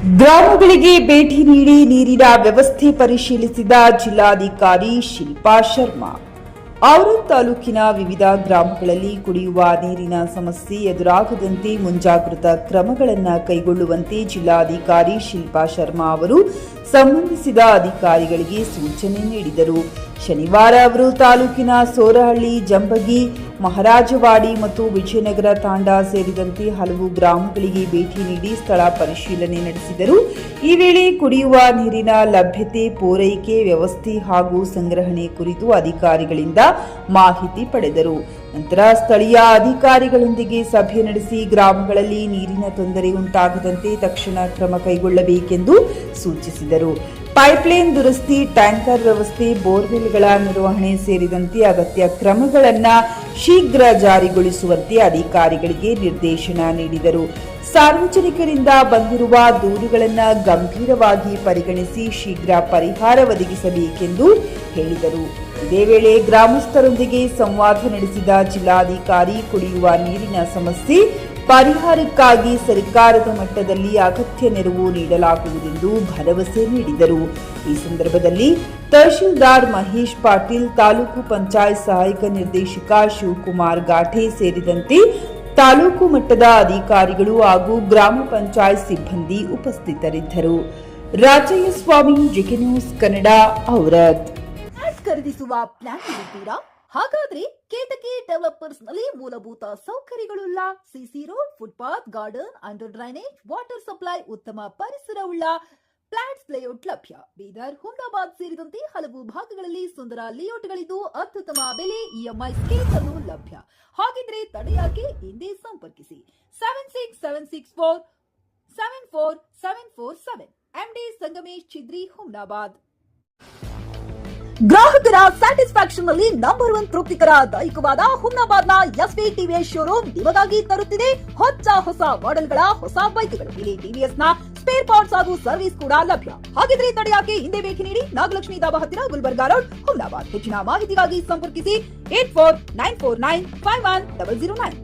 ಗ್ರಾಮಗಳಿಗೆ ಭೇಟಿ ನೀಡಿ ನೀರಿನ ವ್ಯವಸ್ಥೆ ಪರಿಶೀಲಿಸಿದ ಜಿಲ್ಲಾಧಿಕಾರಿ ಶಿಲ್ಪಾ ಶರ್ಮಾ. ಔರಾದ್ ತಾಲೂಕಿನ ವಿವಿಧ ಗ್ರಾಮಗಳಲ್ಲಿ ಕುಡಿಯುವ ನೀರಿನ ಸಮಸ್ಯೆ ಎದುರಾಗದಂತೆ ಮುಂಜಾಗ್ರತಾ ಕ್ರಮಗಳನ್ನು ಕೈಗೊಳ್ಳುವಂತೆ ಜಿಲ್ಲಾಧಿಕಾರಿ ಶಿಲ್ಪಾ ಶರ್ಮಾ ಅವರು ಸಂಬಂಧಿಸಿದ ಅಧಿಕಾರಿಗಳಿಗೆ ಸೂಚನೆ ನೀಡಿದರು. ಶನಿವಾರ ಅವರು ತಾಲೂಕಿನ ಸೋರಹಳ್ಳಿ, ಜಂಬಗಿ, ಮಹಾರಾಜವಾಡಿ ಮತ್ತು ವಿಜಯನಗರ ತಾಂಡಾ ಸೇರಿದಂತೆ ಹಲವು ಗ್ರಾಮಗಳಿಗೆ ಭೇಟಿ ನೀಡಿ ಸ್ಥಳ ಪರಿಶೀಲನೆ ನಡೆಸಿದರು. ಈ ವೇಳೆ ಕುಡಿಯುವ ನೀರಿನ ಲಭ್ಯತೆ, ಪೂರೈಕೆ ವ್ಯವಸ್ಥೆ ಹಾಗೂ ಸಂಗ್ರಹಣೆ ಕುರಿತು ಅಧಿಕಾರಿಗಳಿಂದ ಮಾಹಿತಿ ಪಡೆದರು. ನಂತರ ಸ್ಥಳೀಯ ಅಧಿಕಾರಿಗಳೊಂದಿಗೆ ಸಭೆ ನಡೆಸಿ ಗ್ರಾಮಗಳಲ್ಲಿ ನೀರಿನ ತೊಂದರೆ ಉಂಟಾಗದಂತೆ ತಕ್ಷಣ ಕ್ರಮ ಕೈಗೊಳ್ಳಬೇಕೆಂದು ಸೂಚಿಸಿದರು. ಪೈಪ್ಲೈನ್ ದುರಸ್ತಿ, ಟ್ಯಾಂಕರ್ ವ್ಯವಸ್ಥೆ, ಬೋರ್ವೆಲ್ಗಳ ನಿರ್ವಹಣೆ ಸೇರಿದಂತೆ ಅಗತ್ಯ ಕ್ರಮಗಳನ್ನು ಶೀಘ್ರ ಜಾರಿಗೊಳಿಸುವಂತೆ ಅಧಿಕಾರಿಗಳಿಗೆ ನಿರ್ದೇಶನ ನೀಡಿದರು. ಸಾರ್ವಜನಿಕರಿಂದ ಬಂದಿರುವ ದೂರುಗಳನ್ನು ಗಂಭೀರವಾಗಿ ಪರಿಗಣಿಸಿ ಶೀಘ್ರ ಪರಿಹಾರ ಒದಗಿಸಬೇಕೆಂದು ಹೇಳಿದರು. ಇದೇ ವೇಳೆ ಗ್ರಾಮಸ್ಥರೊಂದಿಗೆ ಸಂವಾದ ನಡೆಸಿದ ಜಿಲ್ಲಾಧಿಕಾರಿ ಕುಡಿಯುವ ನೀರಿನ ಸಮಸ್ಯೆ ಪರಿಹಾರಕ್ಕಾಗಿ ಸರ್ಕಾರದ ಮಟ್ಟದಲ್ಲಿ ಅಗತ್ಯ ನೆರವು ನೀಡಲಾಗುವುದೆಂದು ಭರವಸೆ ನೀಡಿದರು. ಈ ಸಂದರ್ಭದಲ್ಲಿ ತಹಶೀಲ್ದಾರ್ ಮಹೇಶ್ ಪಾಟೀಲ್, ತಾಲೂಕು ಪಂಚಾಯತ್ ಸಹಾಯಕ ನಿರ್ದೇಶಕ ಶಿವಕುಮಾರ್ ಗಾಠೆ ಸೇರಿದಂತೆ ತಾಲೂಕು ಮಟ್ಟದ ಅಧಿಕಾರಿಗಳು ಹಾಗೂ ಗ್ರಾಮ ಪಂಚಾಯತ್ ಸಿಬ್ಬಂದಿ ಉಪಸ್ಥಿತರಿದ್ದರು. Rajaiah Swamy, GK News Kannada, Aurad. ಖರೀದಿಸುವ ಪ್ಲಾನ್ ಇದ್ದೀರಾ? ಹಾಗಾದ್ರೆ ಕೇತಕಿ ಡೆವಲಪರ್ಸ್ ನಲ್ಲಿ ಮೂಲಭೂತ ಸೌಕರ್ಯಗಳುಳ್ಳ CC road, footpath, garden, under drainage, water supply, ಉತ್ತಮ ಪರಿಸರವುಳ್ಳ ಫ್ಲಾಟ್ಸ್ ಲೇಔಟ್ ಲಭ್ಯ. ಬೀದರ್, ಹುಮ್ನಾಬಾದ್ ಸೇರಿದಂತೆ ಹಲವು ಭಾಗಗಳಲ್ಲಿ ಸುಂದರ ಲೇಔಟ್ಗಳಿದ್ದು ಅತ್ಯುತ್ತಮ ಬೆಲೆ, ಇಎಂಐ ಸ್ಕೀಮ್ಸ್ ಅನ್ನು ಲಭ್ಯ. ಹಾಗಿದ್ರೆ ತಡೆಯಾಕೆ? ಹಿಂದೆ ಸಂಪರ್ಕಿಸಿ 7676474747 ಎಂಡಿ ಸಂಗಮೇಶ್ ಚಿದ್ರಿ, ಹುಮ್ನಾಬಾದ್. ಗ್ರಾಹಕರ ಸ್ಯಾಟಿಸ್ಫ್ಯಾಕ್ಷನ್ ನಲ್ಲಿ ನಂಬರ್ 1 ತೃಪ್ತಿಕರ ದೈಹಿಕವಾದ ಹುಮ್ನಾಬಾದ್ನ ಎಸ್ವಿ ಟಿವಿಎಸ್ ಶೋರೂಮ್ ನಿಮಗಾಗಿ ತರುತ್ತಿದೆ ಹೊಸ ಮಾಡೆಲ್ಗಳ ಹೊಸ ಬೈಕ್ಗಳು. ಇಲ್ಲಿ ಟಿವಿಎಸ್ ನ ಸ್ಪೇರ್ ಪಾರ್ಟ್ಸ್ ಹಾಗೂ ಸರ್ವಿಸ್ ಕೂಡ ಲಭ್ಯ. ಹಾಗಿದ್ರೆ ತಡೆಯಾಕೆ? ಹಿಂದೆ ಭೇಟಿ ನೀಡಿ. ನಾಗಲಕ್ಷ್ಮಿ ದಾಬಾ ಹತ್ತಿರ, ಗುಲ್ಬರ್ಗಾ ರೋಡ್, ಹುಮ್ನಾಬಾದ್. ಹೆಚ್ಚಿನ ಮಾಹಿತಿಗಾಗಿ ಸಂಪರ್ಕಿಸಿ 8494951009.